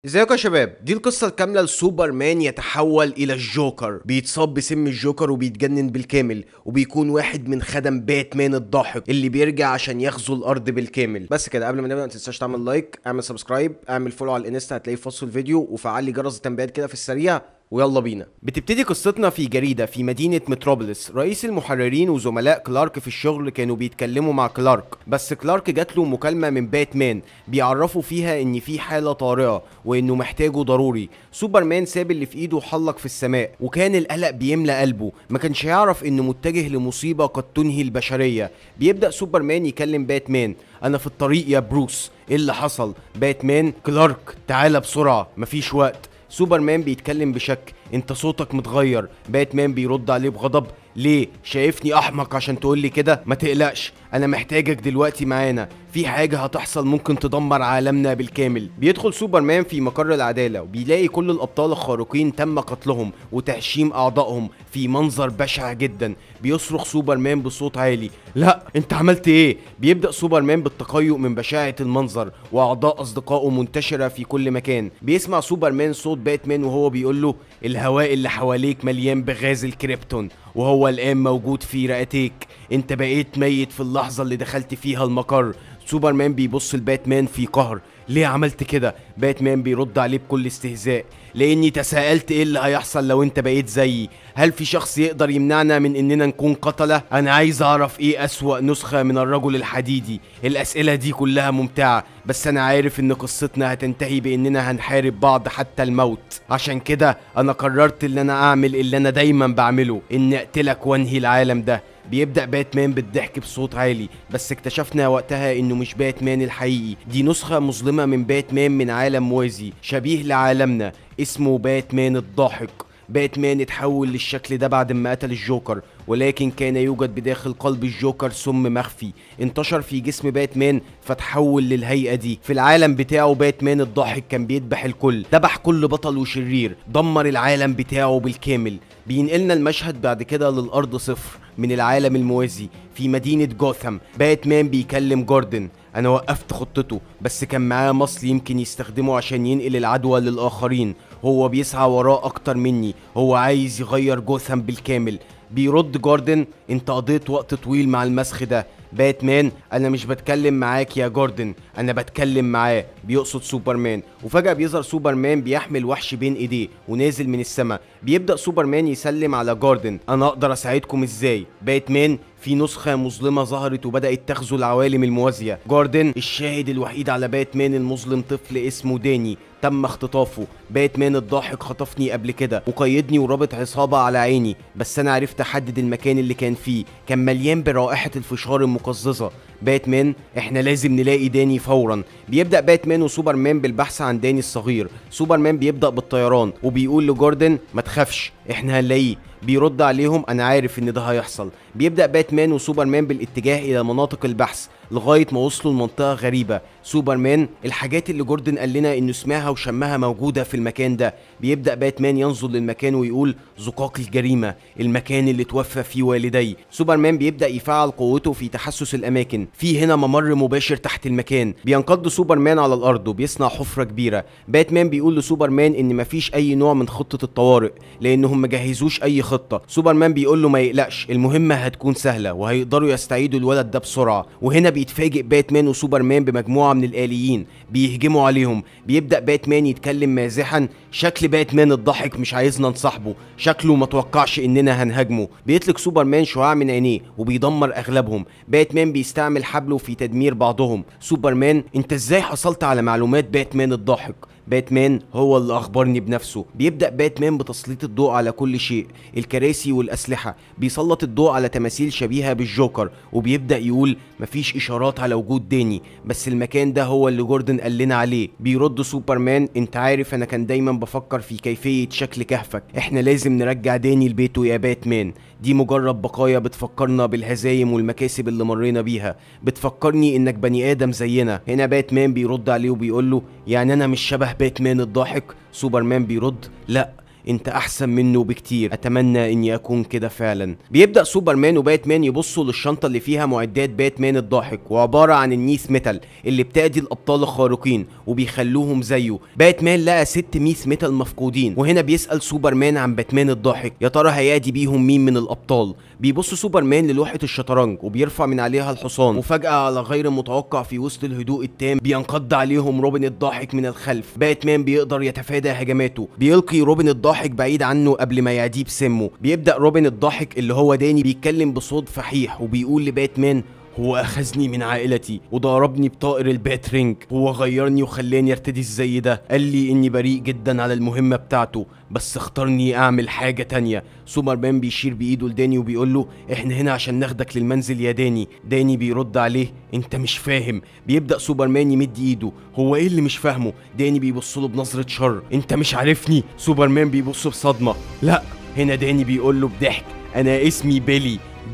ازيكم يا شباب؟ دي القصة الكاملة لسوبرمان يتحول إلى الجوكر، بيتصاب بسم الجوكر وبيتجنن بالكامل، وبيكون واحد من خدم باتمان الضاحك اللي بيرجع عشان يغزو الأرض بالكامل. بس كده، قبل ما نبدأ ما تنساش تعمل لايك، اعمل سبسكرايب، اعمل فولو على الانستا هتلاقيه في وصف الفيديو، وفعل لي جرس التنبيهات كده في السريع. ويلا بينا. بتبتدي قصتنا في جريدة في مدينة متروبوليس. رئيس المحررين وزملاء كلارك في الشغل كانوا بيتكلموا مع كلارك، بس كلارك جات له مكالمة من باتمان بيعرفوا فيها ان في حالة طارئة وانه محتاجه ضروري. سوبرمان ساب اللي في ايده وحلق في السماء، وكان القلق بيملى قلبه، ما كانش يعرف انه متجه لمصيبة قد تنهي البشرية. بيبدأ سوبرمان يكلم باتمان: انا في الطريق يا بروس. ايه اللي حصل؟ باتمان: كلارك تعالى بسرعة، مفيش وقت. سوبرمان بيتكلم بشك: انت صوتك متغير. باتمان بيرد عليه بغضب: ليه؟ شايفني احمق عشان تقولي كده؟ ما تقلقش، انا محتاجك دلوقتي معانا، في حاجة هتحصل ممكن تدمر عالمنا بالكامل. بيدخل سوبرمان في مقر العدالة وبيلاقي كل الابطال الخارقين تم قتلهم وتهشيم اعضائهم في منظر بشع جدا. بيصرخ سوبرمان بصوت عالي: لا، انت عملت ايه؟ بيبدأ سوبرمان بالتقيؤ من بشاعة المنظر، واعضاء اصدقائه منتشرة في كل مكان. بيسمع سوبرمان صوت باتمان وهو بيقول له: الهواء اللي حواليك مليان بغاز الكريبتون، وهو الآن موجود في رئتيك. انت بقيت ميت في اللحظة اللي دخلت فيها المقر. سوبرمان بيبص لباتمان في قهر: ليه عملت كده؟ باتمان بيرد عليه بكل استهزاء: لاني تساءلت ايه اللي هيحصل لو انت بقيت زيي. هل في شخص يقدر يمنعنا من اننا نكون قتلة؟ انا عايز اعرف ايه اسوأ نسخة من الرجل الحديدي. الاسئلة دي كلها ممتعة، بس انا عارف ان قصتنا هتنتهي باننا هنحارب بعض حتى الموت. عشان كده انا قررت ان انا اعمل اللي انا دايما بعمله، اني اقتلك وانهي العالم ده. بيبدأ باتمان بالضحك بصوت عالي، بس اكتشفنا وقتها انه مش باتمان الحقيقي، دي نسخة مظلمة من باتمان من عالم موازي شبيه لعالمنا، اسمه باتمان الضاحك. باتمان اتحول للشكل ده بعد ما قتل الجوكر، ولكن كان يوجد بداخل قلب الجوكر سم مخفي انتشر في جسم باتمان فتحول للهيئة دي. في العالم بتاعه باتمان الضاحك كان بيذبح الكل، ذبح كل بطل وشرير، دمر العالم بتاعه بالكامل. بينقلنا المشهد بعد كده للأرض صفر من العالم الموازي في مدينة جوثام. باتمان بيكلم جوردن: انا وقفت خطته، بس كان معاه مصل يمكن يستخدمه عشان ينقل العدوى للآخرين. هو بيسعى وراه اكتر مني، هو عايز يغير جوثام بالكامل. بيرد جوردن: انت قضيت وقت طويل مع المسخ ده. باتمان: انا مش بتكلم معاك يا جوردن، انا بتكلم معاه، بيقصد سوبرمان. وفجأة بيظهر سوبرمان بيحمل وحش بين ايديه ونازل من السماء. بيبدأ سوبرمان يسلم على جوردن: انا اقدر اساعدكم ازاي؟ باتمان: في نسخة مظلمة ظهرت وبدأت تغزو العوالم الموازية. جوردن: الشاهد الوحيد على باتمان المظلم طفل اسمه داني، تم اختطافه. باتمان الضاحك خطفني قبل كده وقيدني ورابط عصابة على عيني، بس انا عرفت احدد المكان اللي كان فيه، كان مليان برائحة الفشار المقززة. باتمان: احنا لازم نلاقي داني فورا. بيبدأ باتمان وسوبرمان بالبحث عن داني الصغير. سوبرمان بيبدأ بالطيران وبيقول لجوردن: ما تخافش، احنا هنلاقيه. بيرد عليهم: انا عارف ان ده هيحصل. بيبدأ باتمان وسوبرمان بالاتجاه الى مناطق البحث لغاية ما وصلوا لمنطقة غريبة. سوبرمان: الحاجات اللي جوردن قال لنا انه سمعها وشمها موجودة في المكان ده. بيبدأ باتمان ينظر للمكان ويقول: زقاق الجريمة، المكان اللي توفى فيه والدي. سوبرمان بيبدأ يفعل قوته في تحسس الاماكن، في هنا ممر مباشر تحت المكان. بينقض سوبرمان على الارض وبيصنع حفرة كبيرة. باتمان بيقول لسوبرمان ان مفيش اي نوع من خطة الطوارئ لانهم مجهزوش اي خطة. سوبرمان بيقول له ما يقلقش، المهمة هتكون سهلة وهيقدروا يستعيدوا الولد ده بسرعة. وهنا بيتفاجئ باتمان وسوبرمان بمجموعة من الآليين بيهجموا عليهم. بيبدأ باتمان يتكلم مازحا: شكل باتمان الضاحك مش عايزنا نصاحبه، شكله متوقعش اننا هنهاجمه. بيطلق سوبرمان شعاع من عينيه وبيدمر اغلبهم. باتمان بيستعمل حبله في تدمير بعضهم. سوبرمان: انت ازاي حصلت على معلومات باتمان الضاحك؟ باتمان: هو اللي اخبرني بنفسه. بيبدأ باتمان بتسليط الضوء على كل شيء، الكراسي والاسلحة. بيسلط الضوء على تماثيل شبيهة بالجوكر وبيبدأ يقول: مفيش اشارات على وجود داني، بس المكان ده هو اللي جوردن قال لنا عليه. بيرد سوبرمان: انت عارف انا كان دايما بفكر في كيفية شكل كهفك، احنا لازم نرجع داني لبيته يا باتمان. دي مجرد بقايا بتفكرنا بالهزايم والمكاسب اللي مرينا بيها، بتفكرني انك بني ادم زينا. هنا باتمان بيرد عليه وبيقول له: يعني انا مش شبه باتمان الضاحك؟ سوبرمان بيرد: لا، انت احسن منه بكتير، اتمنى اني اكون كده فعلا. بيبدأ سوبرمان وباتمان يبصوا للشنطة اللي فيها معدات باتمان الضاحك، وعبارة عن النيث ميتال اللي بتأدي الابطال الخارقين وبيخلوهم زيه. باتمان لقى 6 ميث ميتال مفقودين، وهنا بيسأل سوبرمان عن باتمان الضاحك، يا ترى هيادي بيهم مين من الابطال. بيبص سوبرمان للوحة الشطرنج وبيرفع من عليها الحصان، وفجأة على غير متوقع في وسط الهدوء التام بينقض عليهم روبن الضاحك من الخلف. باتمان بيقدر يتفادى هجماته، بيلقي روبن الضاحك بعيد عنه قبل ما يعديه بسمه. بيبدأ روبن الضاحك اللي هو داني بيتكلم بصوت فحيح وبيقول لباتمان، هو اخذني من عائلتي وضربني بطائر البات رينج، هو غيرني وخلاني ارتدي زي ده، قال لي اني بريء جدا على المهمة بتاعته بس اختارني اعمل حاجة تانية. سوبرمان بيشير بايده لداني وبيقول له احنا هنا عشان ناخدك للمنزل يا داني. داني بيرد عليه انت مش فاهم. بيبدأ سوبرمان يمد ايده، هو ايه اللي مش فاهمه؟ داني بيبص له بنظرة شر، انت مش عارفني؟ سوبرمان بيبص بصدمة، لا. هنا داني بيقول له بضحك، انا اسمي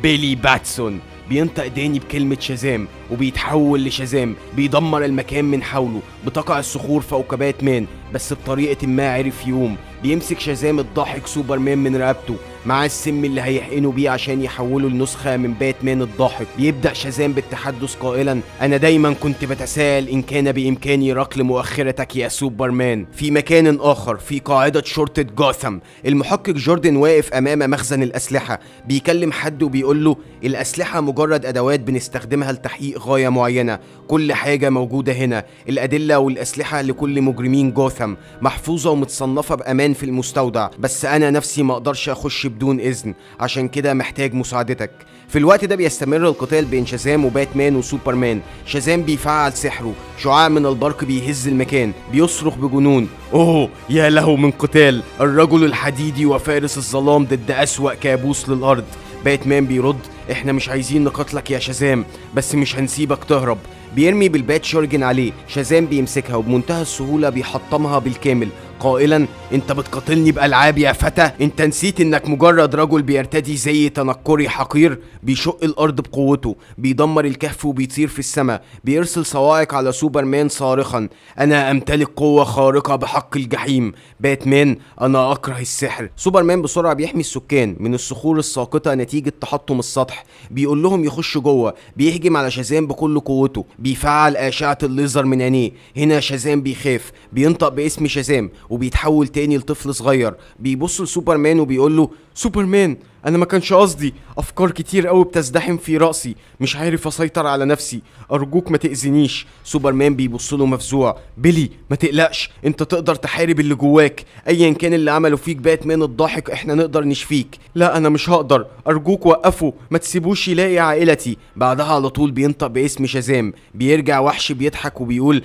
بيلي باتسون. بينطق داني بكلمة شازام وبيتحول لشازام، بيدمر المكان من حوله، بتقع الصخور فوق باتمان بس بطريقة ما عرف يقوم. بيمسك شازام الضاحك سوبرمان من رقبته مع السم اللي هيحقنه بيه عشان يحوله لنسخة من باتمان الضاحك. بيبدأ شازام بالتحدث قائلا، أنا دايما كنت بتساءل إن كان بإمكاني ركل مؤخرتك يا سوبرمان. في مكان آخر في قاعدة شرطة جوثام، المحقق جوردن واقف أمام مخزن الأسلحة بيكلم حد وبيقول له الأسلحة مجرد أدوات بنستخدمها لتحقيق غاية معينة، كل حاجة موجودة هنا، الأدلة والأسلحة لكل مجرمين جوثام محفوظة ومتصنفة بأمان في المستودع، بس أنا نفسي ما أقدرش أخش بدون إذن، عشان كده محتاج مساعدتك. في الوقت ده بيستمر القتال بين شازام وباتمان وسوبرمان. شازام بيفعل سحره، شعاع من البرق بيهز المكان، بيصرخ بجنون، اوه يا له من قتال، الرجل الحديدي وفارس الظلام ضد أسوأ كابوس للأرض. باتمان بيرد، احنا مش عايزين نقتلك يا شازام بس مش هنسيبك تهرب. بيرمي بالبات شورجن عليه، شازام بيمسكها وبمنتهى السهولة بيحطمها بالكامل قائلا، انت بتقاتلني بألعاب يا فتى؟ انت نسيت انك مجرد رجل بيرتدي زي تنكري حقير؟ بيشق الارض بقوته، بيدمر الكهف وبيطير في السماء، بيرسل صواعق على سوبرمان صارخا، انا امتلك قوة خارقة بحق الجحيم. باتمان، انا اكره السحر. سوبرمان بسرعة بيحمي السكان من الصخور الساقطة نتيجة تحطم السطح، بيقول لهم يخشوا جوه، بيهجم على شازام بكل قوته، بيفعل أشعة الليزر من عينيه. هنا شازام بيخاف، بينطق باسم شازام وبيتحول تاني لطفل صغير، بيبص لسوبرمان وبيقول له، سوبرمان انا ما كانش قصدي، افكار كتير قوي بتزدحم في راسي، مش عارف اسيطر على نفسي، ارجوك ما تاذينيش. سوبرمان بيبص له مفزوع، بيلي ما تقلقش، انت تقدر تحارب اللي جواك، ايا كان اللي عمله فيك باتمان الضاحك احنا نقدر نشفيك. لا انا مش هقدر، ارجوك وقفه، ما تسيبوش يلاقي عائلتي. بعدها على طول بينطق باسم شازام، بيرجع وحش بيضحك وبيقول،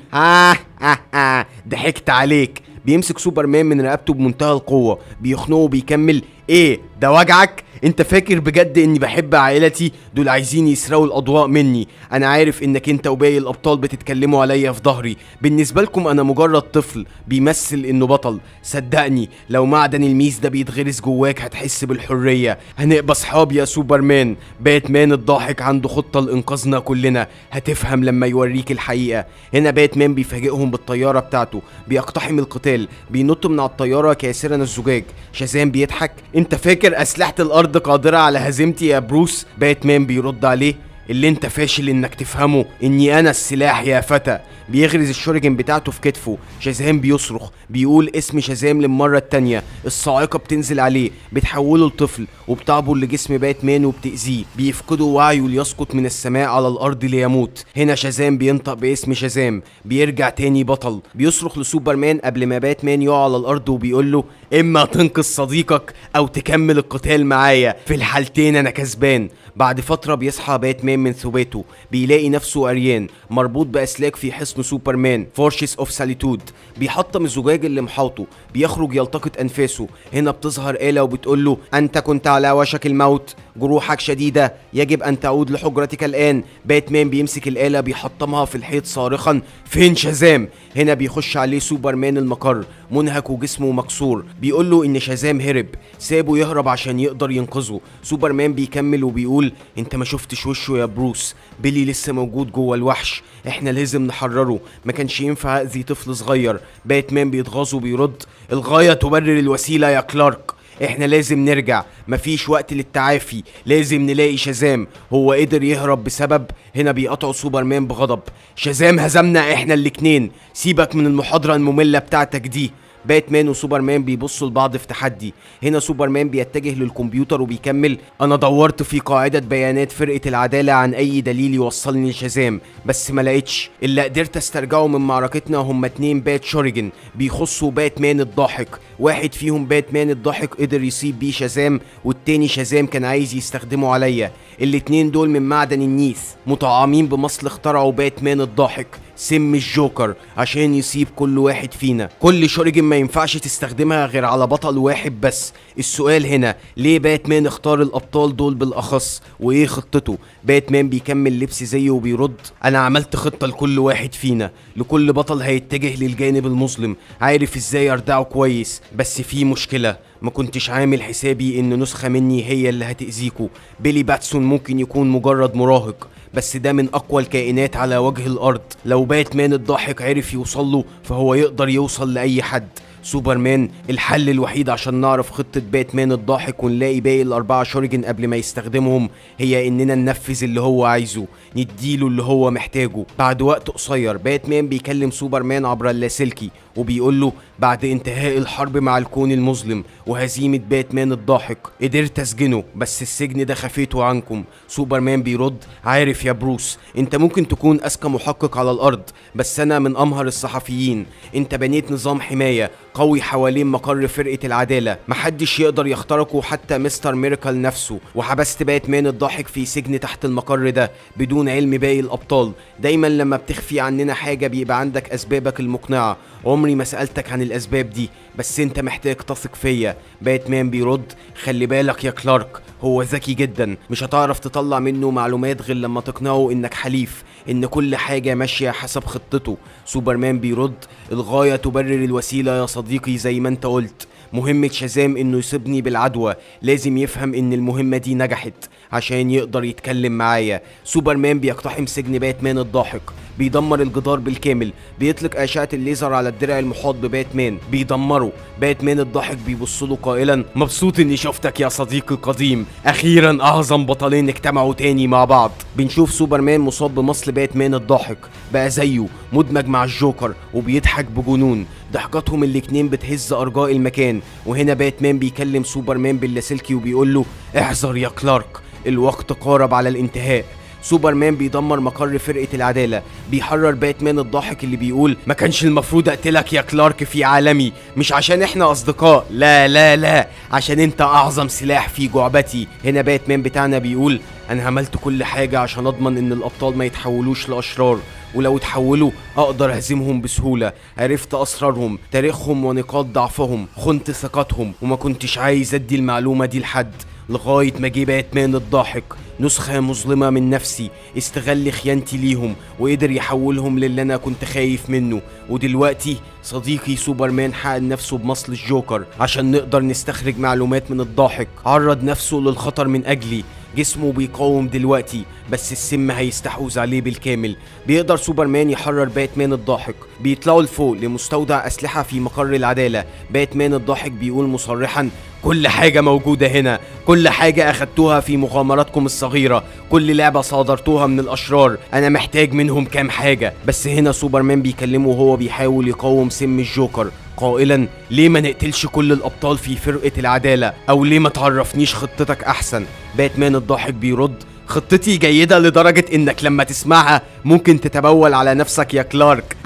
ضحكت عليك. بيمسك سوبرمان من رقبته بمنتهى القوة، بيخنقه وبيكمل، ايه ده وجعك؟ انت فاكر بجد اني بحب عائلتي؟ دول عايزين يسرقوا الاضواء مني. انا عارف انك انت وباقي الابطال بتتكلموا عليا في ظهري، بالنسبة لكم انا مجرد طفل بيمثل انه بطل. صدقني لو معدن الميس ده بيتغرس جواك هتحس بالحرية. هنبقى اصحاب يا سوبرمان. باتمان الضاحك عنده خطة لانقاذنا كلنا، هتفهم لما يوريك الحقيقة. هنا باتمان بيفاجئهم بالطيارة بتاعته، بيقتحم القتال، بينط من على الطيارة كاسرا الزجاج. شازام بيضحك، انت فاكر اسلحة الارض قادرة على هزيمتي يا بروس؟ باتمان بيرد عليه، اللي انت فاشل انك تفهمه اني انا السلاح يا فتى. بيغرز الشوريجن بتاعته في كتفه. شازام بيصرخ، بيقول اسم شازام للمرة التانية، الصاعقة بتنزل عليه بتحوله لطفل وبتعبر لجسم باتمان وبتأذيه، بيفقده وعيه ليسقط من السماء على الارض ليموت. هنا شازام بينطق باسم شازام، بيرجع تاني بطل، بيصرخ لسوبرمان قبل ما باتمان يقع على الارض وبيقول له، اما تنقذ صديقك او تكمل القتال معايا، في الحالتين انا كسبان. بعد فترة بيصحى باتمان من ثباته، بيلاقي نفسه عريان مربوط بأسلاك في حصن سوبرمان فورشيس اوف ساليتود. بيحطم الزجاج اللي محاوطه، بيخرج يلتقط أنفاسه. هنا بتظهر آلة وبتقول له، أنت كنت على وشك الموت، جروحك شديدة، يجب أن تعود لحجرتك الآن. باتمان بيمسك الآلة بيحطمها في الحيط صارخا، فين شازام؟ هنا بيخش عليه سوبرمان المقر منهك وجسمه مكسور، بيقول له ان شازام هرب، سابه يهرب عشان يقدر ينقذه. سوبرمان بيكمل وبيقول انت ما شفتش وشه يا بروس، بيلي لسه موجود جوه الوحش، احنا لازم نحرره، ما كانش ينفع اذي طفل صغير. باتمان بيتغاظ وبيرد الغاية تبرر الوسيلة يا كلارك، احنا لازم نرجع، مفيش وقت للتعافي، لازم نلاقي شازام، هو قدر يهرب بسبب. هنا بيقطعوا سوبرمان بغضب، شازام هزمنا احنا الاتنين، سيبك من المحاضرة المملة بتاعتك دي. باتمان وسوبرمان بيبصوا لبعض في تحدي. هنا سوبرمان بيتجه للكمبيوتر وبيكمل انا دورت في قاعدة بيانات فرقة العدالة عن اي دليل يوصلني لشازام، بس ما لقيتش. اللي قدرت استرجعه من معركتنا هم 2 بات شوريجن بيخصوا باتمان الضاحك، واحد فيهم باتمان الضاحك قدر يصيب بيه شازام، والتاني شازام كان عايز يستخدمه عليا. الاتنين دول من معدن النيث، مطعمين بمصل اخترعوا باتمان الضاحك سم الجوكر عشان يصيب كل واحد فينا. كل شوريجن ما ينفعش تستخدمها غير على بطل واحد بس. السؤال هنا ليه باتمان اختار الابطال دول بالاخص، وايه خطته؟ باتمان بيكمل لبس زيه وبيرد انا عملت خطة لكل واحد فينا، لكل بطل هيتجه للجانب المظلم، عارف ازاي اردعه كويس، بس في مشكلة، ما كنتش عامل حسابي ان نسخة مني هي اللي هتأذيكوا. بيلي باتسون ممكن يكون مجرد مراهق، بس ده من اقوى الكائنات على وجه الارض، لو باتمان الضاحك عرف يوصله فهو يقدر يوصل لاي حد. سوبرمان الحل الوحيد عشان نعرف خطة باتمان الضاحك ونلاقي باقي ال4 شوريجن قبل ما يستخدمهم هي اننا ننفذ اللي هو عايزه، نديله اللي هو محتاجه. بعد وقت قصير باتمان بيكلم سوبرمان عبر اللاسلكي وبيقول له بعد انتهاء الحرب مع الكون المظلم وهزيمة باتمان الضاحك قدرت اسجنه، بس السجن ده خفيته عنكم. سوبرمان بيرد عارف يا بروس، انت ممكن تكون اذكى محقق على الارض، بس انا من امهر الصحفيين. انت بنيت نظام حماية قوي حوالين مقر فرقة العدالة، محدش يقدر يخترقه حتى مستر ميراكل نفسه، وحبست باتمان الضاحك في سجن تحت المقر ده بدون علم باقي الابطال. دايما لما بتخفي عننا حاجة بيبقى عندك اسبابك المقنعة، عمري ما سألتك عن الاسباب دي، بس انت محتاج تثق فيا. باتمان بيرد خلي بالك يا كلارك، هو ذكي جدا، مش هتعرف تطلع منه معلومات غير لما تقنعه انك حليف، ان كل حاجة ماشية حسب خطته. سوبرمان بيرد الغاية تبرر الوسيلة يا صديقي، زي ما انت قلت، مهمة شازام انه يصيبني بالعدوى، لازم يفهم ان المهمة دي نجحت عشان يقدر يتكلم معايا. سوبرمان بيقتحم سجن باتمان الضاحك، بيدمر الجدار بالكامل، بيطلق أشعة الليزر على الدرع المحاط بباتمان بيدمره. باتمان الضاحك بيبصله قائلا مبسوط اني شفتك يا صديقي القديم، اخيرا اعظم بطلين اجتمعوا تاني مع بعض. بنشوف سوبرمان مصاب بمصل باتمان الضاحك، بقى زيه مدمج مع الجوكر وبيضحك بجنون، ضحكاتهم الاتنين بتهز ارجاء المكان. وهنا باتمان بيكلم سوبرمان باللاسلكي وبيقول له احذر يا كلارك، الوقت قارب على الانتهاء. سوبرمان بيدمر مقر فرقة العدالة، بيحرر باتمان الضاحك اللي بيقول ما كانش المفروض اقتلك يا كلارك في عالمي، مش عشان احنا اصدقاء، لا لا لا، عشان انت اعظم سلاح في جعبتي. هنا باتمان بتاعنا بيقول انا عملت كل حاجة عشان اضمن ان الابطال ما يتحولوش لاشرار، ولو اتحولوا اقدر اهزمهم بسهولة، عرفت اسرارهم، تاريخهم ونقاط ضعفهم، خنت ثقتهم، وما كنتش عايز ادي المعلومة دي لحد، لغاية ما جه باتمان الضاحك نسخة مظلمة من نفسي، استغل خيانتي ليهم وقدر يحولهم للي انا كنت خايف منه. ودلوقتي صديقي سوبرمان حقن نفسه بمصل الجوكر عشان نقدر نستخرج معلومات من الضاحك، عرض نفسه للخطر من اجلي، جسمه بيقاوم دلوقتي بس السم هيستحوذ عليه بالكامل. بيقدر سوبرمان يحرر باتمان الضاحك، بيطلعوا لفوق لمستودع أسلحة في مقر العدالة. باتمان الضاحك بيقول مصرحا كل حاجة موجودة هنا، كل حاجة أخدتوها في مغامراتكم الصغيرة، كل لعبة صادرتوها من الأشرار، أنا محتاج منهم كام حاجة. بس هنا سوبرمان بيكلمه وهو بيحاول يقاوم سم الجوكر قائلا ليه ما نقتلش كل الأبطال في فرقة العدالة، أو ليه ما تعرفنيش خطتك أحسن. باتمان الضاحك بيرد خطتي جيدة لدرجة انك لما تسمعها ممكن تتبول على نفسك يا كلارك.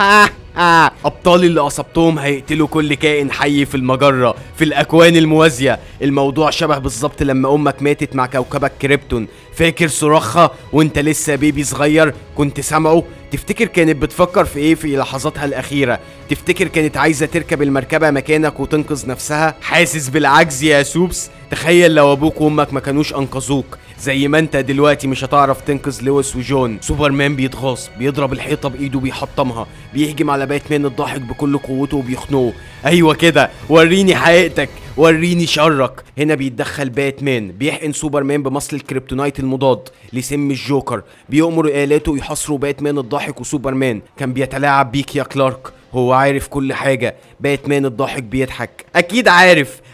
ابطالي اللي اصبتهم هيقتلوا كل كائن حي في المجرة، في الاكوان الموازية. الموضوع شبه بالظبط لما امك ماتت مع كوكبك كريبتون، فاكر صراخها وانت لسه بيبي صغير كنت سامعه؟ تفتكر كانت بتفكر في ايه في لحظاتها الاخيرة؟ تفتكر كانت عايزة تركب المركبة مكانك وتنقذ نفسها؟ حاسس بالعجز يا سوبس؟ تخيل لو ابوك وامك ما كانوش انقذوك زي ما انت دلوقتي مش هتعرف تنقذ لويس وجون. سوبرمان بيتغاظ، بيضرب الحيطة بايده بيحطمها، بيهجم على باتمان الضاحك بكل قوته وبيخنقه. ايوه كده، وريني حقيقتك، وريني شرك. هنا بيتدخل باتمان، بيحقن سوبرمان بمصل الكريبتونايت المضاد لسم الجوكر، بيأمر آلاته يحاصروا باتمان الضاحك وسوبرمان. كان بيتلاعب بيك يا كلارك، هو عارف كل حاجة. باتمان الضاحك بيضحك، اكيد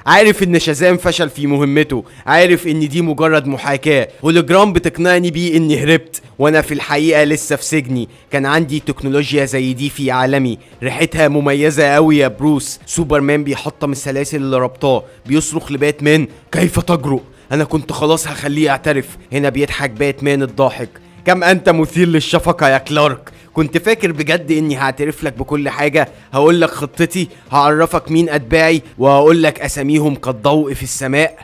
عارف ان شازام فشل في مهمته، عارف ان دي مجرد محاكاة، هولوجرام بتقنعني بيه اني هربت وانا في الحقيقة لسه في سجني. كان عندي تكنولوجيا زي دي في عالمي، ريحتها مميزة قوي يا بروس. سوبرمان بيحطم السلاسل اللي ربطاه، بيصرخ لباتمان كيف تجرؤ؟ انا كنت خلاص هخليه يعترف. هنا بيضحك باتمان الضاحك، كم انت مثير للشفقة يا كلارك، كنت فاكر بجد اني هعترف لك بكل حاجة؟ هقول لك خطتي، هعرفك مين اتباعي، وهقول لك اساميهم كالضوء في السماء.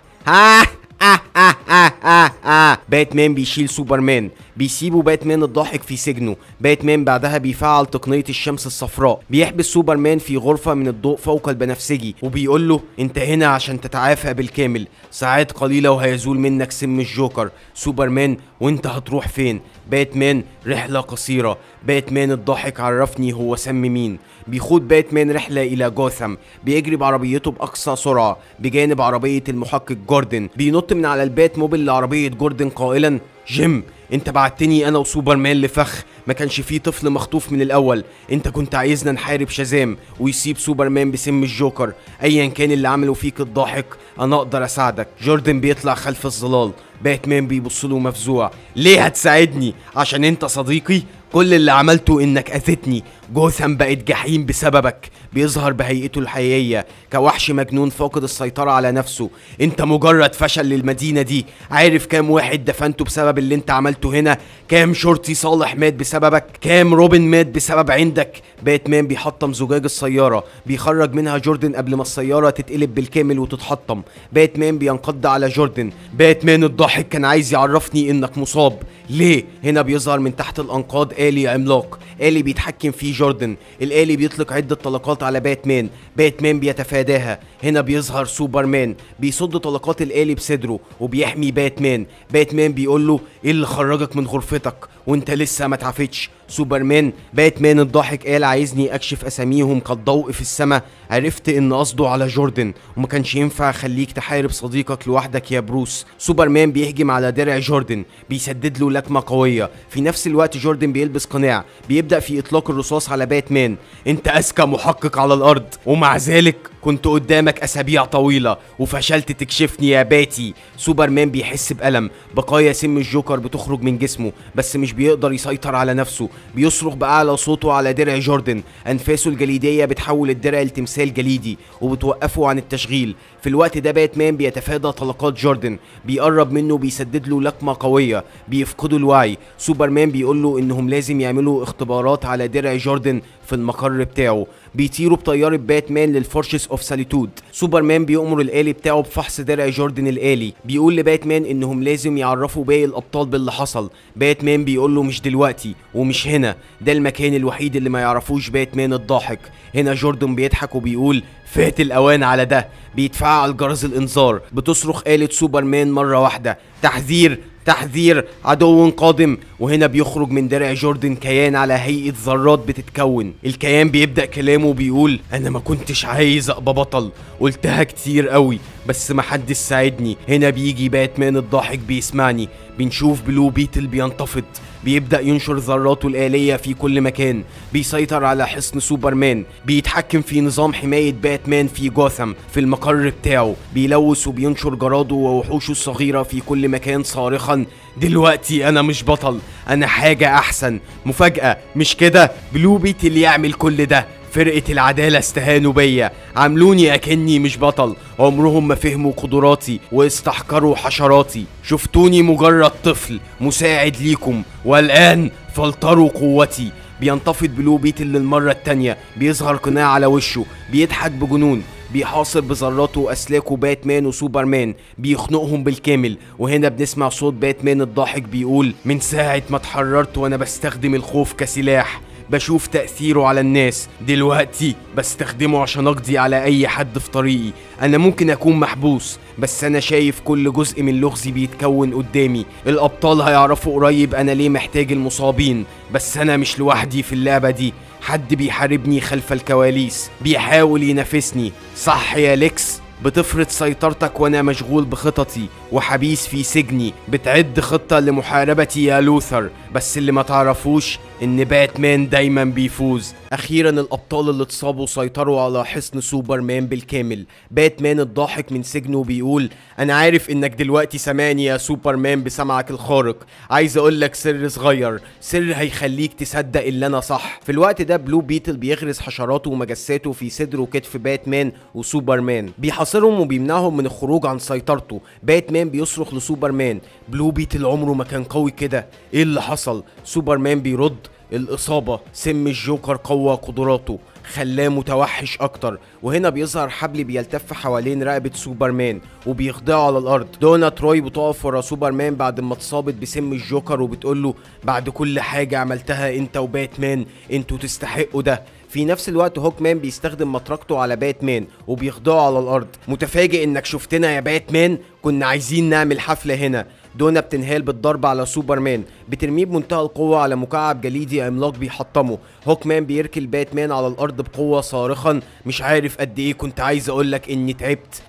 باتمان بيشيل سوبرمان، بيسيبوا باتمان الضاحك في سجنه. باتمان بعدها بيفعل تقنية الشمس الصفراء، بيحبس سوبرمان في غرفة من الضوء فوق البنفسجي، وبيقول له انت هنا عشان تتعافى بالكامل، ساعات قليلة وهيزول منك سم الجوكر. سوبرمان وانت هتروح فين؟ باتمان رحلة قصيرة. باتمان الضاحك عرفني هو سم مين. بيخوض باتمان رحلة إلى جوثام، بيجري بعربيته بأقصى سرعة بجانب عربية المحقق جوردن، بينط من على البات موبيل لعربية جوردن قائلا جيم انت بعتني انا وسوبرمان لفخ، ما كانش فيه طفل مخطوف من الاول، انت كنت عايزنا نحارب شازام ويسيب سوبرمان بسم الجوكر، ايا كان اللي عمله فيك الضاحك انا اقدر اساعدك. جوردن بيطلع خلف الظلال، باتمان بيبصله مفزوع، ليه هتساعدني؟ عشان انت صديقي؟ كل اللي عملته انك اذيتني، جوثام بقت جحيم بسببك. بيظهر بهيئته الحقيقية كوحش مجنون فاقد السيطرة على نفسه، انت مجرد فشل للمدينة دي. عارف كام واحد دفنته بسبب اللي انت عملته هنا؟ كام شرطي صالح مات بسببك؟ كام روبن مات بسبب عندك؟ باتمان بيحطم زجاج السيارة، بيخرج منها جوردن قبل ما السيارة تتقلب بالكامل وتتحطم. باتمان بينقض على جوردن. باتمان الضاحك كان عايز يعرفني انك مصاب، ليه؟ هنا بيظهر من تحت الانقاض آلي عملاق، آلي بيتحكم فيه جوردن. الآلي بيطلق عدة طلقات على باتمان، باتمان بيتفاداها. هنا بيظهر سوبرمان بيصد طلقات الآلي بصدره وبيحمي باتمان. باتمان بيقول له ايه اللي خرجك من غرفتك وانت لسه ما اتعافتش؟ سوبرمان باتمان الضاحك قال عايزني اكشف اساميهم كالضوء في السماء. عرفت ان قصده على جوردن وما كانش ينفع اخليك تحارب صديقك لوحدك يا بروس. سوبرمان بيهجم على درع جوردن، بيسدد له لكمه قويه. في نفس الوقت جوردن بيلبس قناع، بيبدا في اطلاق الرصاص على باتمان. انت اذكى محقق على الارض، ومع ذلك كنت قدامك اسابيع طويله وفشلت تكشفني يا باتي. سوبرمان بيحس بألم، بقايا سم الجوكر بتخرج من جسمه بس مش بيقدر يسيطر على نفسه. بيصرخ بأعلى صوته على درع جوردن، انفاسه الجليديه بتحول الدرع لتمثال جليدي وبتوقفه عن التشغيل. في الوقت ده باتمان بيتفادى طلقات جوردن، بيقرب منه بيسدد له لكمه قويه، بيفقده الوعي. سوبرمان بيقول له انهم لازم يعملوا اختبارات على درع جوردن في المقر بتاعه. بيطيروا بطيارة باتمان للفورشس اوف ساليتود. سوبرمان بيأمر الآلي بتاعه بفحص درع جوردن الآلي، بيقول لباتمان انهم لازم يعرفوا باقي الابطال باللي حصل. باتمان بيقول له مش دلوقتي ومش هنا، ده المكان الوحيد اللي ما يعرفوش باتمان الضاحك. هنا جوردن بيضحك وبيقول فات الاوان على ده. بيتفعل جرس الانذار، بتصرخ آلة سوبرمان مرة واحدة تحذير تحذير عدو قادم. وهنا بيخرج من درع جوردن كيان على هيئة ذرات بتتكون. الكيان بيبدأ كلامه بيقول انا ما كنتش عايز ابقى بطل، قلتها كتير قوي بس ما حدش ساعدني. هنا بيجي باتمان الضاحك بيسمعني، بنشوف بلو بيتل بينتفض، بيبدأ ينشر ذراته الآلية في كل مكان، بيسيطر على حصن سوبرمان، بيتحكم في نظام حماية باتمان في جوثام في المقر بتاعه، بيلوث وبينشر جراده ووحوشه الصغيرة في كل مكان صارخا دلوقتي انا مش بطل، انا حاجة احسن. مفاجأة مش كده؟ بلو بيتل يعمل كل ده، فرقة العدالة استهانوا بيا، عملوني اكني مش بطل، عمرهم ما فهموا قدراتي واستحقروا حشراتي، شفتوني مجرد طفل مساعد ليكم والآن فلتروا قوتي. بينتفض بلو بيتل للمرة التانية، بيظهر قناع على وشه، بيضحك بجنون، بيحاصر بذراته واسلاكه باتمان وسوبرمان، بيخنقهم بالكامل. وهنا بنسمع صوت باتمان الضاحك بيقول: من ساعة ما اتحررت وانا بستخدم الخوف كسلاح، بشوف تأثيره على الناس، دلوقتي بستخدمه عشان اقضي على اي حد في طريقي. انا ممكن اكون محبوس، بس انا شايف كل جزء من لغزي بيتكون قدامي. الابطال هيعرفوا قريب انا ليه محتاج المصابين، بس انا مش لوحدي في اللعبة دي، حد بيحاربني خلف الكواليس، بيحاول ينافسني. صح يا ليكس؟ بتفرض سيطرتك وانا مشغول بخططي وحبيس في سجني، بتعد خطة لمحاربتي يا لوثر، بس اللي ما تعرفوش ان باتمان دايما بيفوز. اخيرا الابطال اللي اتصابوا سيطروا على حصن سوبرمان بالكامل. باتمان الضاحك من سجنه بيقول: انا عارف انك دلوقتي سامعني يا سوبرمان بسمعك الخارق، عايز اقولك سر صغير، سر هيخليك تصدق اللي انا صح. في الوقت ده بلو بيتل بيغرز حشراته ومجساته في صدر وكتف باتمان وسوبرمان، بيحاصرهم وبيمنعهم من الخروج عن سيطرته. باتمان بيصرخ لسوبرمان: بلو بيتل عمره ما كان قوي كده، ايه اللي حصل؟ سوبرمان بيرد: الإصابة، سم الجوكر قوى قدراته، خلاه متوحش أكتر. وهنا بيظهر حبل بيلتف حوالين رقبة سوبرمان وبيخضعه على الأرض. دونا تروي بتقف ورا سوبرمان بعد ما اتصابت بسم الجوكر وبتقوله: بعد كل حاجة عملتها أنت وباتمان، أنتوا تستحقوا ده. في نفس الوقت هوكمان بيستخدم مطرقته على باتمان وبيخضعه على الأرض. متفاجئ إنك شفتنا يا باتمان؟ كنا عايزين نعمل حفلة هنا. دونا بتنهال بالضرب على سوبرمان، بترميه بمنتهى القوة على مكعب جليدي عملاق بيحطمه. هوكمان بيركل باتمان على الأرض بقوة صارخا: مش عارف قد إيه كنت عايز أقولك إني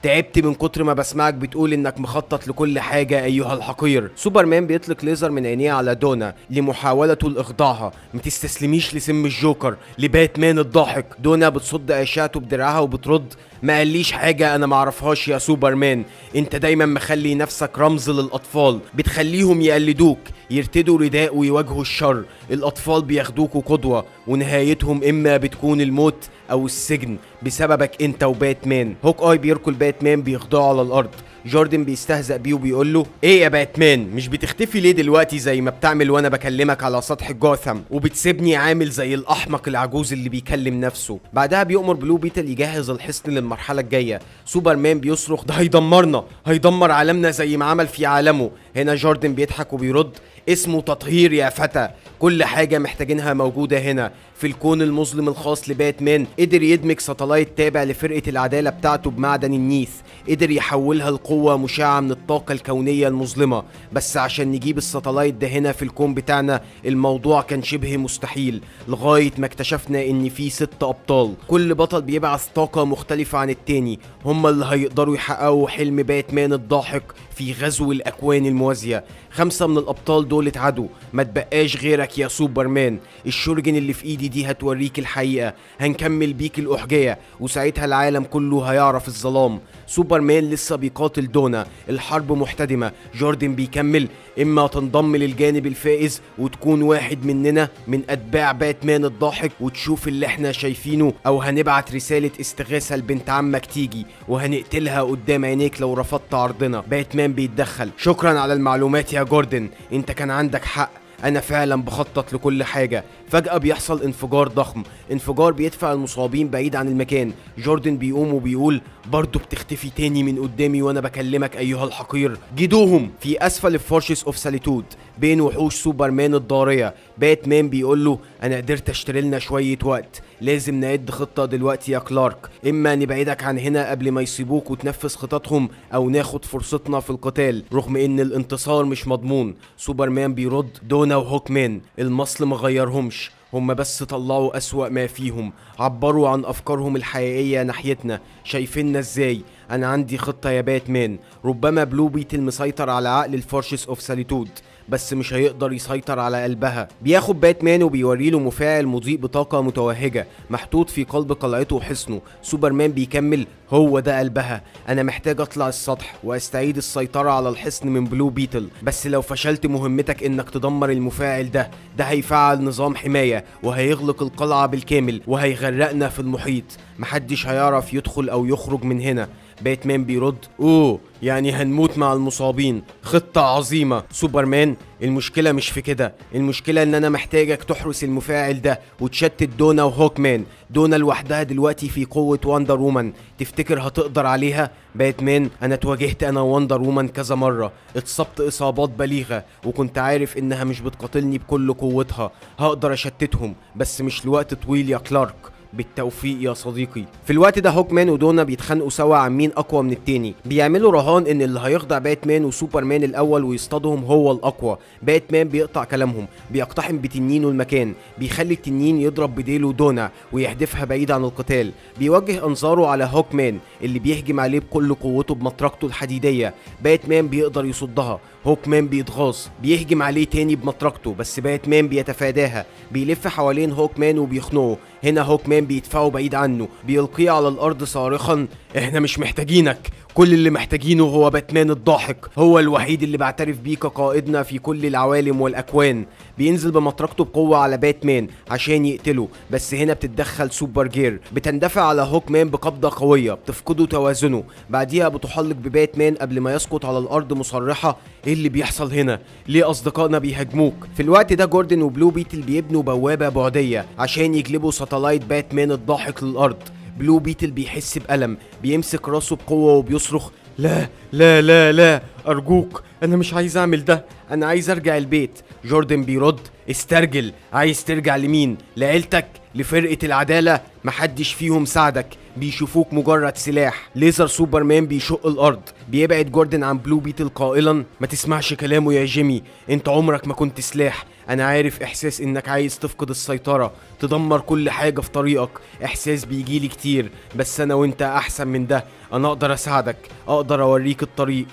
تعبت من كتر ما بسمعك بتقول إنك مخطط لكل حاجة أيها الحقير. سوبرمان بيطلق ليزر من عينيه على دونا لمحاولته لإخضاعها. متستسلميش لسم الجوكر، لباتمان الضاحك. دونا بتصد أشعته بدراعها وبترد: ما قاليش حاجة أنا معرفهاش يا سوبرمان، أنت دايما مخلي نفسك رمز للأطفال، بتخليهم يقلدوك، يرتدوا رداء ويواجهوا الشر. الأطفال بياخدوكوا قدوة، ونهايتهم إما بتكون الموت أو السجن بسببك أنت وباتمان. هوك آي بيركل باتمان بيخضعه على الأرض. جوردن بيستهزأ بيه وبيقول له: ايه يا باتمان، مش بتختفي ليه دلوقتي زي ما بتعمل وانا بكلمك على سطح جوثام، وبتسيبني عامل زي الاحمق العجوز اللي بيكلم نفسه؟ بعدها بيؤمر بلو بيتل يجهز الحصن للمرحله الجايه. سوبرمان بيصرخ: ده هيدمرنا، هيدمر عالمنا زي ما عمل في عالمه. هنا جوردن بيضحك وبيرد: اسمه تطهير يا فتى، كل حاجة محتاجينها موجودة هنا في الكون المظلم الخاص لباتمان. قدر يدمج ساتلايت تابع لفرقة العدالة بتاعته بمعدن النيث، قدر يحولها لقوة مشعة من الطاقة الكونية المظلمة. بس عشان نجيب الساتلايت ده هنا في الكون بتاعنا الموضوع كان شبه مستحيل، لغاية ما اكتشفنا ان في 6 ابطال، كل بطل بيبعث طاقة مختلفة عن التاني، هما اللي هيقدروا يحققوا حلم باتمان الضاحك في غزو الاكوان الموازية. 5 من الابطال دول اتعدوا، ما تبقاش غيرك يا سوبرمان. الشورجن اللي في ايدي دي هتوريك الحقيقة، هنكمل بيك الاحجية وساعتها العالم كله هيعرف الظلام. سوبرمان لسه بيقاتل دونا، الحرب محتدمة. جوردن بيكمل: اما تنضم للجانب الفائز وتكون واحد مننا من اتباع باتمان الضاحك وتشوف اللي احنا شايفينه، او هنبعت رسالة استغاثة لبنت عمك تيجي وهنقتلها قدام عينيك لو رفضت عرضنا. باتمان بيتدخل: شكرا على المعلومات يا جوردن، انت كان عندك حق، انا فعلا بخطط لكل حاجة. فجأة بيحصل انفجار ضخم، انفجار بيدفع المصابين بعيد عن المكان. جوردن بيقوم وبيقول: برضه بتختفي تاني من قدامي وانا بكلمك ايها الحقير، جدوهم. في اسفل الفورشس اوف ساليتود بين وحوش سوبرمان الضارية، باتمان بيقول له: انا قدرت اشتري لنا شوية وقت، لازم نعد خطة دلوقتي يا كلارك، اما نبعدك عن هنا قبل ما يسيبوك وتنفذ خططهم، او ناخد فرصتنا في القتال رغم ان الانتصار مش مضمون. سوبرمان بيرد: دونا وهوكمان المصل ما غيرهمش، هم بس طلعوا أسوأ ما فيهم، عبروا عن أفكارهم الحقيقية ناحيتنا. شايفيننا ازاي؟ أنا عندي خطة يا باتمان. ربما بلو بيتل مسيطر على عقل الفورشس اوف ساليتود، بس مش هيقدر يسيطر على قلبها. بياخد باتمان وبيوريله مفاعل مضيء بطاقة متوهجة محطوط في قلب قلعته وحصنه. سوبرمان بيكمل: هو ده قلبها، انا محتاج اطلع السطح واستعيد السيطرة على الحصن من بلو بيتل، بس لو فشلت مهمتك انك تدمر المفاعل ده هيفعل نظام حماية وهيغلق القلعة بالكامل وهيغرقنا في المحيط، محدش هيعرف يدخل او يخرج من هنا. باتمان بيرد: اوه يعني هنموت مع المصابين، خطة عظيمة. سوبرمان: المشكلة مش في كده، المشكلة ان انا محتاجك تحرس المفاعل ده وتشتت دونا وهوكمان. دونا لوحدها دلوقتي في قوة واندر وومن، تفتكر هتقدر عليها؟ باتمان انا اتواجهت انا ووندر وومن كذا مرة، اتصبت اصابات بليغة وكنت عارف انها مش بتقاتلني بكل قوتها، هقدر اشتتهم بس مش لوقت طويل يا كلارك. بالتوفيق يا صديقي. في الوقت ده هوكمان ودونا بيتخانقوا سوا عن مين اقوى من التاني، بيعملوا رهان ان اللي هيخضع باتمان وسوبرمان الاول ويصطادهم هو الاقوى. باتمان بيقطع كلامهم، بيقتحم بتنينه المكان، بيخلي التنين يضرب بديله دونا ويحدفها بعيد عن القتال، بيوجه انظاره على هوكمان اللي بيهجم عليه بكل قوته بمطرقته الحديديه. باتمان بيقدر يصدها، هوكمان بيتغاظ بيهجم عليه تاني بمطرقته بس باتمان بيتفاداها، بيلف حوالين هوكمان وبيخنقه. هنا هوكمان بيدفعه بعيد عنه، بيلقيه على الارض صارخا احنا مش محتاجينك، كل اللي محتاجينه هو باتمان الضاحك، هو الوحيد اللي بعترف بيه كقائدنا في كل العوالم والاكوان. بينزل بمطرقته بقوه على باتمان عشان يقتله بس هنا بتتدخل سوبر جير، بتندفع على هوكمان بقبضه قويه بتفقده توازنه، بعديها بتحلق بباتمان قبل ما يسقط على الارض مصرحه ايه اللي بيحصل هنا؟ ليه اصدقائنا بيهاجموك؟ في الوقت ده جوردن وبلو بيتل بيبنوا بوابه بعديه عشان يجلبوا ساتلايت باتمان الضاحك للارض. بلو بيتل بيحس بألم، بيمسك راسه بقوة وبيصرخ لا لا لا لا أرجوك أنا مش عايز أعمل ده، أنا عايز أرجع البيت. جوردن بيرد استرجل، عايز ترجع لمين؟ لعيلتك؟ لفرقة العدالة؟ محدش فيهم ساعدك، بيشوفوك مجرد سلاح. ليزر سوبرمان بيشق الأرض، بيبعد جوردن عن بلو بيتل قائلا ما تسمعش كلامه يا جيمي، انت عمرك ما كنت سلاح، انا عارف احساس انك عايز تفقد السيطرة، تدمر كل حاجة في طريقك، احساس بيجيلي كتير بس انا وانت احسن من ده، انا اقدر اساعدك، اقدر اوريك الطريق.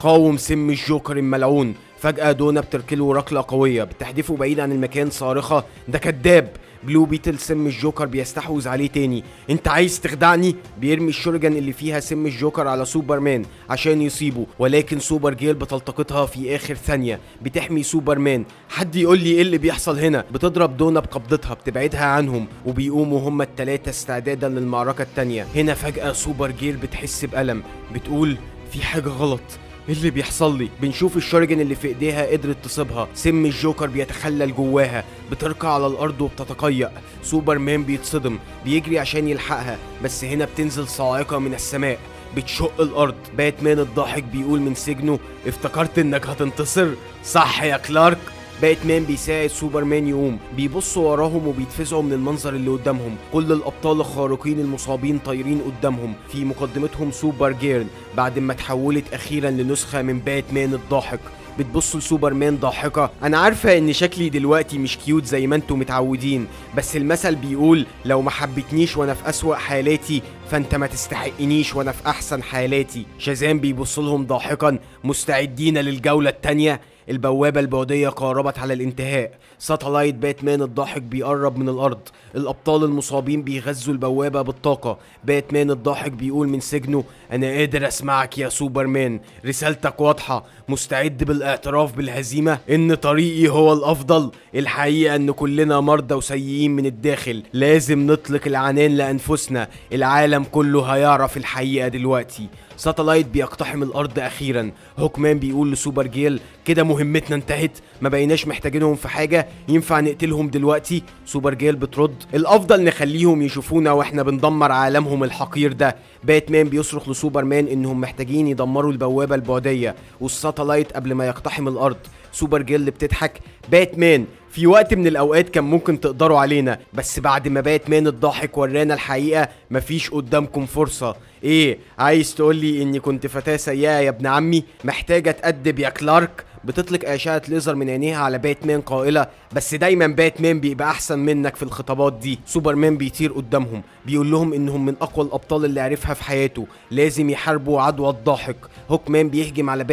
قاوم سم الجوكر الملعون. فجأة دونا بتركله ركلة قوية بتحدفه بعيد عن المكان صارخة ده كداب. بلو بيتل سم الجوكر بيستحوذ عليه تاني، انت عايز تخدعني؟ بيرمي الشورجن اللي فيها سم الجوكر على سوبرمان عشان يصيبه ولكن سوبر جيل بتلتقطها في اخر ثانية بتحمي سوبرمان. حد يقول لي ايه اللي بيحصل هنا؟ بتضرب دونا بقبضتها بتبعدها عنهم وبيقوموا هما التلاتة استعدادا للمعركة التانية. هنا فجأة سوبر جيل بتحس بألم، بتقول في حاجة غلط، ايه اللي بيحصل لي؟ بنشوف الشورجن اللي في ايديها قدرت تصيبها، سم الجوكر بيتخلل جواها، بتركع على الارض وبتتقيأ. سوبرمان بيتصدم بيجري عشان يلحقها بس هنا بتنزل صاعقة من السماء بتشق الارض. باتمان الضاحك بيقول من سجنه افتكرت انك هتنتصر صح يا كلارك؟ باتمان بيساعد سوبرمان يقوم، بيبصوا وراهم وبيتفزعوا من المنظر اللي قدامهم، كل الابطال الخارقين المصابين طايرين قدامهم، في مقدمتهم سوبر جيرل بعد ما اتحولت اخيرا لنسخة من باتمان الضاحك. بتبص لسوبرمان ضاحكة، انا عارفة ان شكلي دلوقتي مش كيوت زي ما انتم متعودين بس المثل بيقول لو ما حبتنيش وانا في اسوأ حالاتي فانت ما تستحقنيش وانا في احسن حالاتي. شازام بيبص لهم ضاحكا مستعدين للجولة التانية. البوابة البعدية قاربت على الانتهاء، ساتلايت باتمان الضاحك بيقرب من الأرض، الأبطال المصابين بيغذوا البوابة بالطاقة. باتمان الضاحك بيقول من سجنه أنا قادر أسمعك يا سوبرمان، رسالتك واضحة، مستعد بالاعتراف بالهزيمة؟ إن طريقي هو الأفضل؟ الحقيقة إن كلنا مرضى وسيئين من الداخل، لازم نطلق العنان لأنفسنا، العالم كله هيعرف الحقيقة دلوقتي. ساتلايت بيقتحم الارض اخيرا. هوكمان بيقول لسوبر جيل كده مهمتنا انتهت، ما بقيناش محتاجينهم في حاجه، ينفع نقتلهم دلوقتي؟ سوبر جيل بترد الافضل نخليهم يشوفونا واحنا بندمر عالمهم الحقير ده. باتمان بيصرخ لسوبرمان انهم محتاجين يدمروا البوابه البعديه والساتلايت قبل ما يقتحم الارض. سوبر جيل بتضحك، باتمان في وقت من الاوقات كان ممكن تقدروا علينا بس بعد ما باتمان الضاحك ورانا الحقيقه مفيش قدامكم فرصه. ايه عايز تقولي اني كنت فتاة سيئة يا ابن عمي محتاجة تأدب يا كلارك؟ بتطلق أشعة ليزر من عينيها على باتمان قائلة بس دايما باتمان بيبقى احسن منك في الخطابات دي. سوبرمان بيطير قدامهم بيقول لهم انهم من اقوى الابطال اللي عرفها في حياته، لازم يحاربوا عدوى الضاحك. هوكمان بيهجم على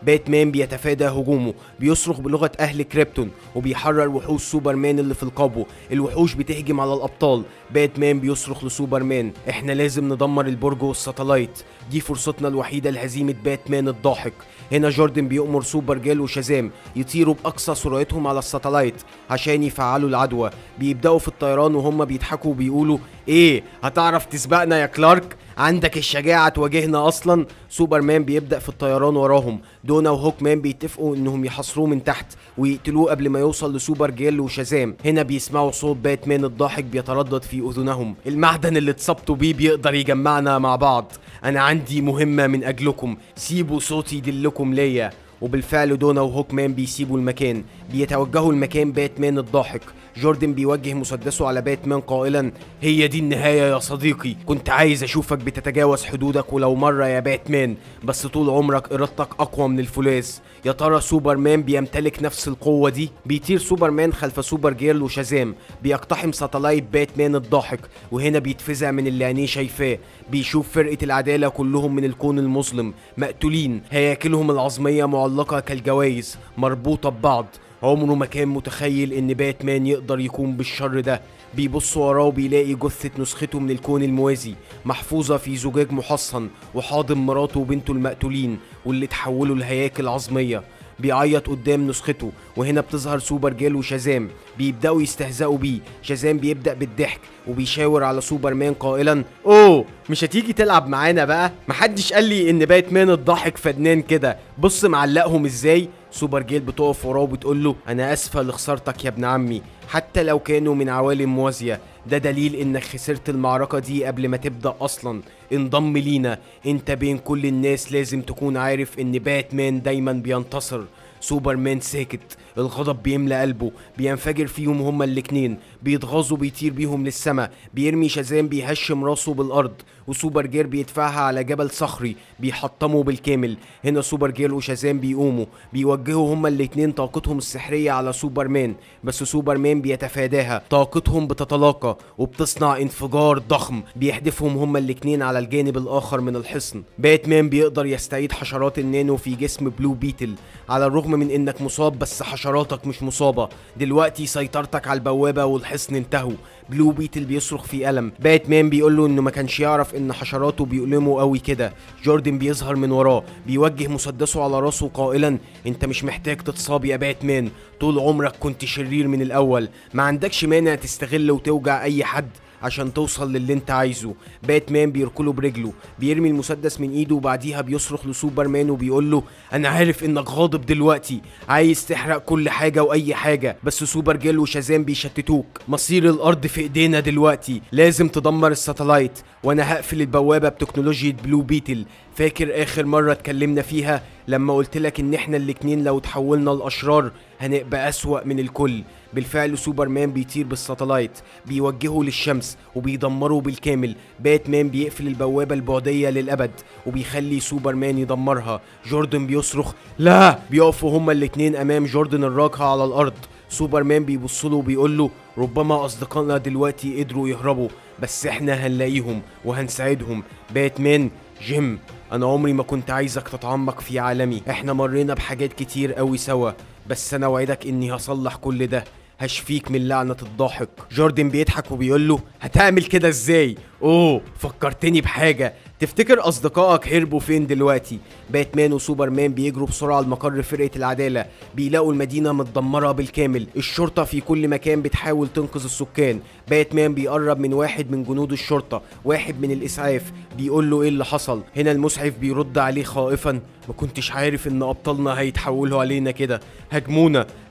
باتمان بيتفادى هجومه، بيصرخ بلغة اهل كريبتون وبيحرر وحوش سوبرمان اللي في القبو. الوحوش بتهجم على الابطال، باتمان بيصرخ لسوبرمان احنا لازم ندمر البرج والساتلايت، دي فرصتنا الوحيدة لهزيمة باتمان الضاحك. هنا جوردن بيأمر سوبر جيل وشازام يطيروا بأقصى سرعتهم على الساتلايت عشان يفعلوا العدوى. بيبدأوا في الطيران وهم بيضحكوا وبيقولوا ايه هتعرف تسبقنا يا كلارك؟ عندك الشجاعة تواجهنا اصلا؟ سوبرمان بيبدأ في الطيران وراهم. دونا وهوك مان بيتفقوا انهم يحاصروه من تحت ويقتلوه قبل ما يوصل لسوبر جيل وشازام. هنا بيسمعوا صوت باتمان الضاحك بيتردد في اذنهم. المعدن اللي اتصبتوا بيه بيقدر يجمعنا مع بعض. انا عندي مهمة من اجلكم، سيبوا صوتي يدلكم ليا. وبالفعل دونا وهوك مان بيسيبوا المكان، بيتوجهوا لمكان باتمان الضاحك. جوردن بيوجه مسدسه على باتمان قائلا: هي دي النهاية يا صديقي، كنت عايز اشوفك بتتجاوز حدودك ولو مرة يا باتمان، بس طول عمرك ارادتك اقوى من الفولاذ. يا ترى سوبرمان بيمتلك نفس القوة دي؟ بيطير سوبرمان خلف سوبر جيرل وشازام، بيقتحم ساتلايت باتمان الضاحك، وهنا بيتفزع من اللي عينيه شايفاه. بيشوف فرقة العدالة كلهم من الكون المظلم مقتولين، هياكلهم العظمية معلقة كالجوايز مربوطة ببعض. عمره ما كان متخيل ان باتمان يقدر يكون بالشر ده. بيبص وراه وبيلاقي جثة نسخته من الكون الموازي محفوظة في زجاج محصن وحاضن مراته وبنته المقتولين واللي تحولوا لهياكل عظمية. بيعيط قدام نسخته، وهنا بتظهر سوبر جيل وشازام بيبدأوا يستهزئوا بيه. شازام بيبدأ بالضحك وبيشاور على سوبرمان قائلا: اوه مش هتيجي تلعب معانا بقى؟ محدش قال لي ان باتمان الضاحك فنان كده، بص معلقهم ازاي. سوبر جيل بتقف وراه وبتقول له: انا اسفه لخسارتك يا ابن عمي، حتى لو كانوا من عوالم موازيه، ده دليل انك خسرت المعركه دي قبل ما تبدا اصلا. انضم لينا، انت بين كل الناس لازم تكون عارف ان باتمان دايما بينتصر. سوبرمان ساكت، الغضب بيملى قلبه، بينفجر فيهم هما الاتنين، بيتغاظوا بيطير بيهم للسما، بيرمي شازام بيهشم راسه بالارض، وسوبر جير بيدفعها على جبل صخري بيحطمه بالكامل. هنا سوبر جير وشازام بيقوموا بيوجهوا هما الاتنين طاقتهم السحرية على سوبرمان، بس سوبرمان بيتفاداها، طاقتهم بتتلاقى وبتصنع انفجار ضخم بيحدفهم هما الاتنين على الجانب الاخر من الحصن. باتمان بيقدر يستعيد حشرات النانو في جسم بلو بيتل. على الرغم من انك مصاب، بس حشراتك مش مصابة، دلوقتي سيطرتك على البوابة والحصن انتهوا. بلو بيتل بيصرخ في ألم. باتمان بيقول له انه ما كانش يعرف ان حشراته بيؤلموا قوي كده. جوردن بيظهر من وراه بيوجه مسدسه على راسه قائلا: انت مش محتاج تتصاب يا باتمان، طول عمرك كنت شرير من الاول، ما عندكش مانع تستغل وتوجع اي حد عشان توصل للي انت عايزه. باتمان بيركله برجله، بيرمي المسدس من ايده وبعديها بيصرخ لسوبرمان وبيقول له: انا عارف انك غاضب دلوقتي، عايز تحرق كل حاجة واي حاجة، بس سوبر جيل وشازام بيشتتوك. مصير الارض في ايدينا دلوقتي، لازم تدمر الساتلايت، وانا هقفل البوابة بتكنولوجيا بلو بيتل. فاكر اخر مرة اتكلمنا فيها لما قلتلك ان احنا الاتنين لو تحولنا الاشرار هنبقى اسوأ من الكل؟ بالفعل سوبرمان بيطير بالساتلايت بيوجهه للشمس وبيدمره بالكامل. باتمان بيقفل البوابة البعدية للأبد وبيخلي سوبرمان يدمرها. جوردن بيصرخ: لا! بيقفوا هما الاتنين أمام جوردن الراكع على الأرض. سوبرمان بيبصله وبيقول له: ربما أصدقائنا دلوقتي قدروا يهربوا، بس احنا هنلاقيهم وهنساعدهم. باتمان: جيم، أنا عمري ما كنت عايزك تتعمق في عالمي، احنا مرينا بحاجات كتير قوي سوا، بس أنا وعدك إني هصلح كل ده، هشفيك من لعنة الضاحك. جوردن بيضحك وبيقول له: هتعمل كده ازاي؟ اوه فكرتني بحاجة، تفتكر اصدقائك هربوا فين دلوقتي؟ باتمان وسوبرمان بيجروا بسرعة لمقر فرقة العدالة، بيلاقوا المدينة متدمرة بالكامل، الشرطة في كل مكان بتحاول تنقذ السكان. باتمان بيقرب من واحد من جنود الشرطة، واحد من الاسعاف، بيقول له ايه اللي حصل. هنا المسعف بيرد عليه خائفا: ما كنتش عارف ان ابطالنا هيتحولوا علينا كده،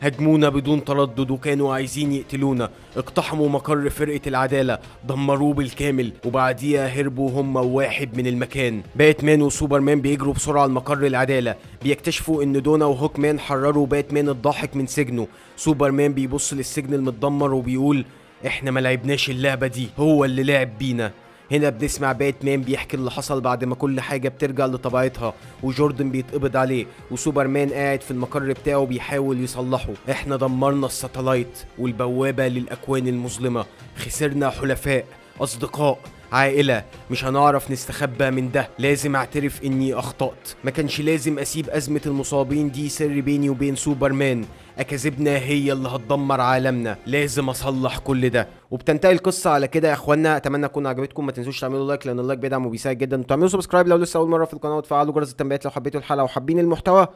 هجمونا بدون تردد وكانوا عايزين يقتلونا، اقتحموا مقر فرقة العدالة، دمروه بالكامل، وبعديها هربوا هم وواحد من المكان. باتمان وسوبرمان بيجروا بسرعة لمقر العدالة، بيكتشفوا ان دونا وهوكمان حرروا باتمان الضاحك من سجنه. سوبرمان بيبص للسجن المتدمر وبيقول: احنا ما لعبناش اللعبة دي، هو اللي لعب بينا. هنا بنسمع باتمان بيحكي اللي حصل بعد ما كل حاجة بترجع لطبيعتها، وجوردن بيتقبض عليه، وسوبرمان قاعد في المقر بتاعه بيحاول يصلحه. احنا دمرنا الساتلايت والبوابة للأكوان المظلمة، خسرنا حلفاء، أصدقاء، عائلة، مش هنعرف نستخبى من ده. لازم اعترف اني اخطأت، ما كانش لازم اسيب ازمة المصابين دي سر بيني وبين سوبرمان، اكاذيبنا هي اللي هتدمر عالمنا، لازم اصلح كل ده. وبتنتهي القصة على كده يا اخوانا. اتمنى تكون عجبتكم، ما تنسوش تعملوا لايك لان اللايك بيدعم وبيساعد جدا، وتعملوا سبسكرايب لو لسه اول مرة في القناة، وتفعلوا جرس التنبيهات لو حبيتوا الحلقة وحابين المحتوى.